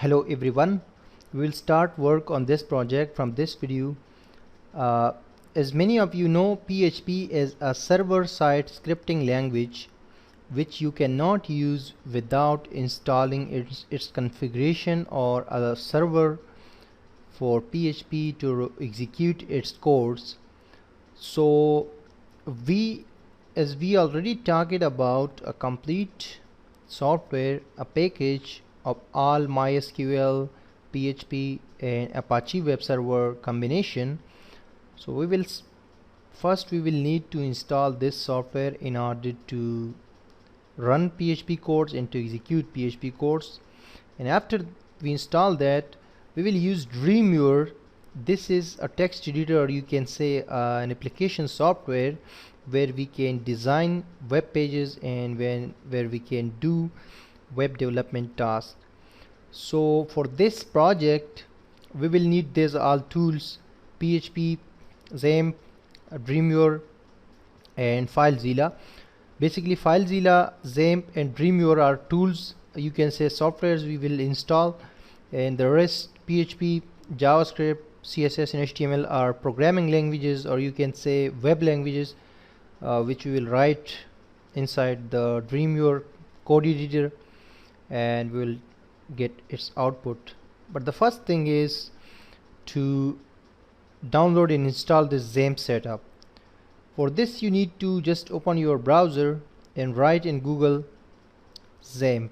Hello everyone, we will start work on this project from this video. As many of you know, PHP is a server-side scripting language which you cannot use without installing its configuration or a server for PHP to execute its codes. So as we already talked about a complete software, a package of all MySQL, PHP and Apache web server combination. So we will need to install this software in order to run PHP codes and to execute PHP codes. And after we install that, we will use Dreamweaver. This is a text editor, or you can say an application software where we can design web pages and where we can do web development tasks. So for this project we will need these all tools: PHP, XAMPP, Dreamweaver and FileZilla. Basically FileZilla, XAMPP and Dreamweaver are tools, you can say softwares we will install, and the rest PHP, JavaScript, CSS and HTML are programming languages, or you can say web languages, which we will write inside the Dreamweaver code editor and we will get its output. But the first thing is to download and install this XAMPP setup. For this you need to just open your browser and write in Google XAMPP.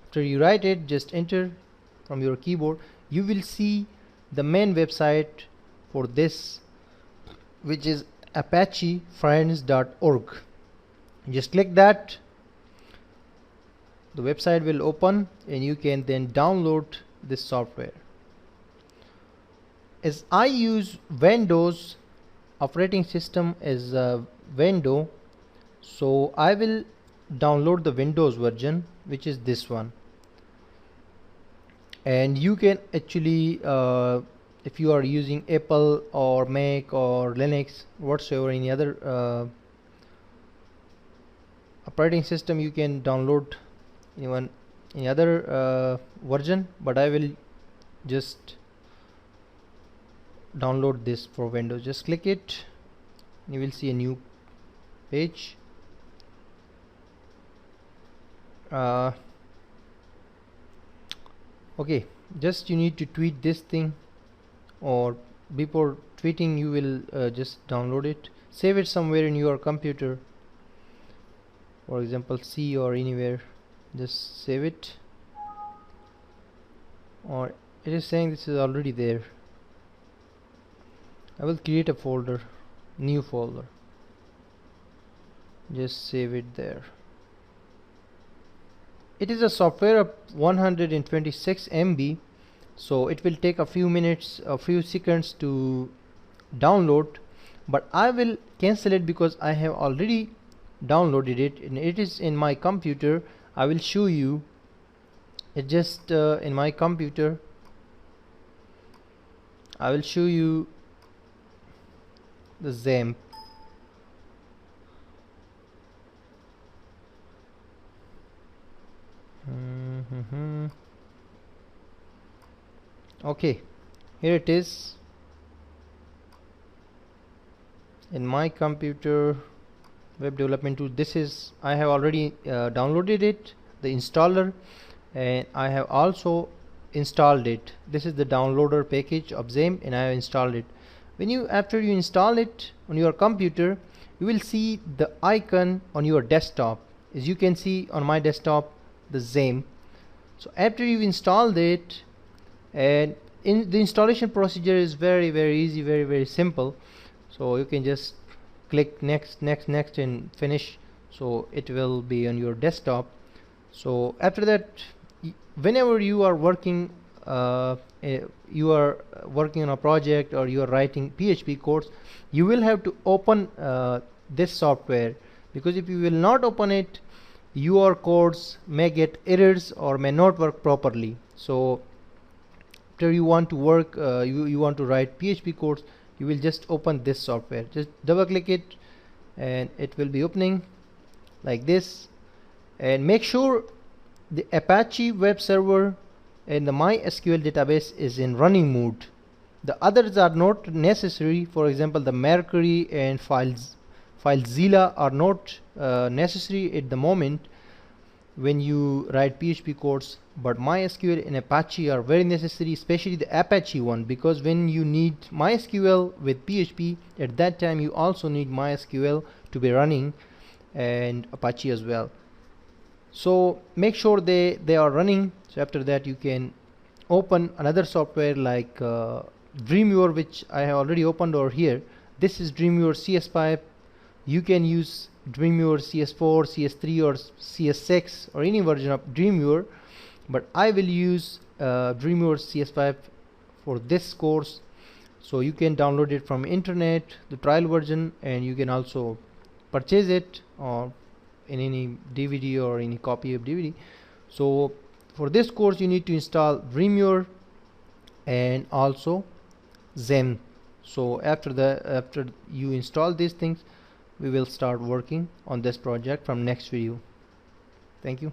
After you write it, just enter from your keyboard. You will see the main website for this, which is apachefriends.org. Just click that, the website will open and you can then download this software. As I use Windows operating system as Windows, so I will download the Windows version, which is this one. And you can actually if you are using Apple or Mac or Linux, whatsoever, any other operating system, you can download any other version, but I will just download this for Windows. Just click it, you will see a new page. Okay, just you need to tweet this thing, or before tweeting you will just download it, save it somewhere in your computer, for example C or anywhere. Just save it, or it is saying this is already there. I will create a folder, new folder, just save it there. It is a software of 126 MB, so it will take a few minutes, a few seconds to download, but I will cancel it because I have already downloaded it and it is in my computer. I will show you it. Just in my computer I will show you the XAMPP. Okay, here it is in my computer, web development tool. This is, I have already downloaded it, the installer, and I have also installed it. This is the downloader package of XAMPP and I have installed it. After you install it on your computer, you will see the icon on your desktop. As you can see on my desktop, the XAMPP. So after you've installed it, and in the installation procedure is very easy, very simple. So you can just click next and finish, so it will be on your desktop. So after that, whenever you are working on a project or you are writing PHP codes, you will have to open this software, because if you will not open it, your codes may get errors or may not work properly. So after you want to work, you want to write PHP codes, you will just open this software. Just double click it and it will be opening like this. and make sure the Apache web server and the MySQL database is in running mode. The others are not necessary. For example, the Mercury and FileZilla are not necessary at the moment when you write PHP codes, but MySQL and Apache are very necessary, especially the Apache one, because when you need MySQL with PHP, at that time you also need MySQL to be running, and Apache as well. So make sure they are running. So after that you can open another software like Dreamweaver, which I have already opened over here. This is Dreamweaver CS5. You can use Dreamweaver CS4, CS3 or CS6 or any version of Dreamweaver, but I will use Dreamweaver CS5 for this course. So you can download it from internet, the trial version, and you can also purchase it or in any DVD or any copy of DVD. So for this course you need to install Dreamweaver and also XAMPP. So after you install these things, we will start working on this project from next video. Thank you.